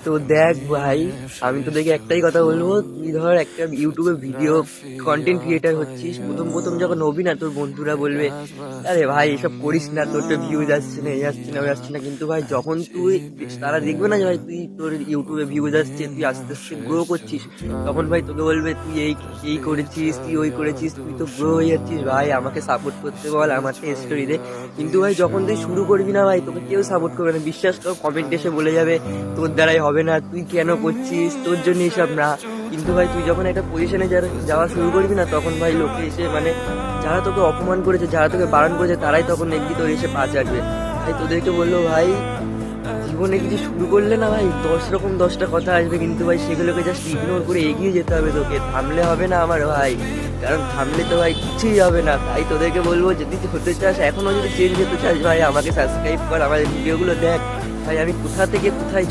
তো দেখ ভাই, আমি তো দেখে একটাই কথা বলবো, তুই ধর একটা ইউটিউবে ভিডিও কন্টেন্ট ক্রিয়েটার হচ্ছিস, প্রথম প্রথম যখন হবি না তোর বন্ধুরা বলবে আরে ভাই এসব করিস না, তোর তো ভিউজ আসছে না, এই আসছে না ওই আসছে না, কিন্তু ভাই যখন তুই, তারা দেখবে না যে ভাই তুই তোর ইউটিউবে ভিউজ আসছে, তুই আস্তে আস্তে গ্রো করছিস, তখন ভাই তোকে বলবে তুই এই এই করেছিস, তুই ওই করেছিস, তুই তো গ্রো হয়ে যাচ্ছিস, ভাই আমাকে সাপোর্ট করতে বল, আমাকে স্টোরি দে। কিন্তু ভাই যখন তুই শুরু করবি না ভাই, তোকে কেউ সাপোর্ট করবে না, বিশ্বাস কর, কমেন্ট এসে বলে যাবে তোর দ্বারাই হবে না, তুই কেন করছিস, তোর জন্য এসব না। কিন্তু ভাই তুই যখন একটা পজিশনে যাওয়া শুরু করবি না, তখন ভাই লোকে এসে মানে যারা তোকে অপমান করেছে, যারা তোকে বারণ করেছে, তারাই তখন দেখবি তোর এসে পা চাটবে। ভাই তোদেরকে বললো ভাই, জীবনে কিছু শুরু করলে না ভাই 10 রকম 10টা কথা আসবে, কিন্তু ভাই সেগুলোকে জাস্ট ইগনোর করে এগিয়ে যেতে হবে তোকে, থামলে হবে না আমার ভাই, কারণ থামলে তো ভাই কিছুই হবে না। তাই তোদেরকে বলবো, যদি হতে চাস, এখনো যদি চেঞ্জ হতে চাস ভাই, আমাকে সাবস্ক্রাইব কর, আমার ভিডিওগুলো দেখ ভাই, আমি কোথা থেকে কোথায়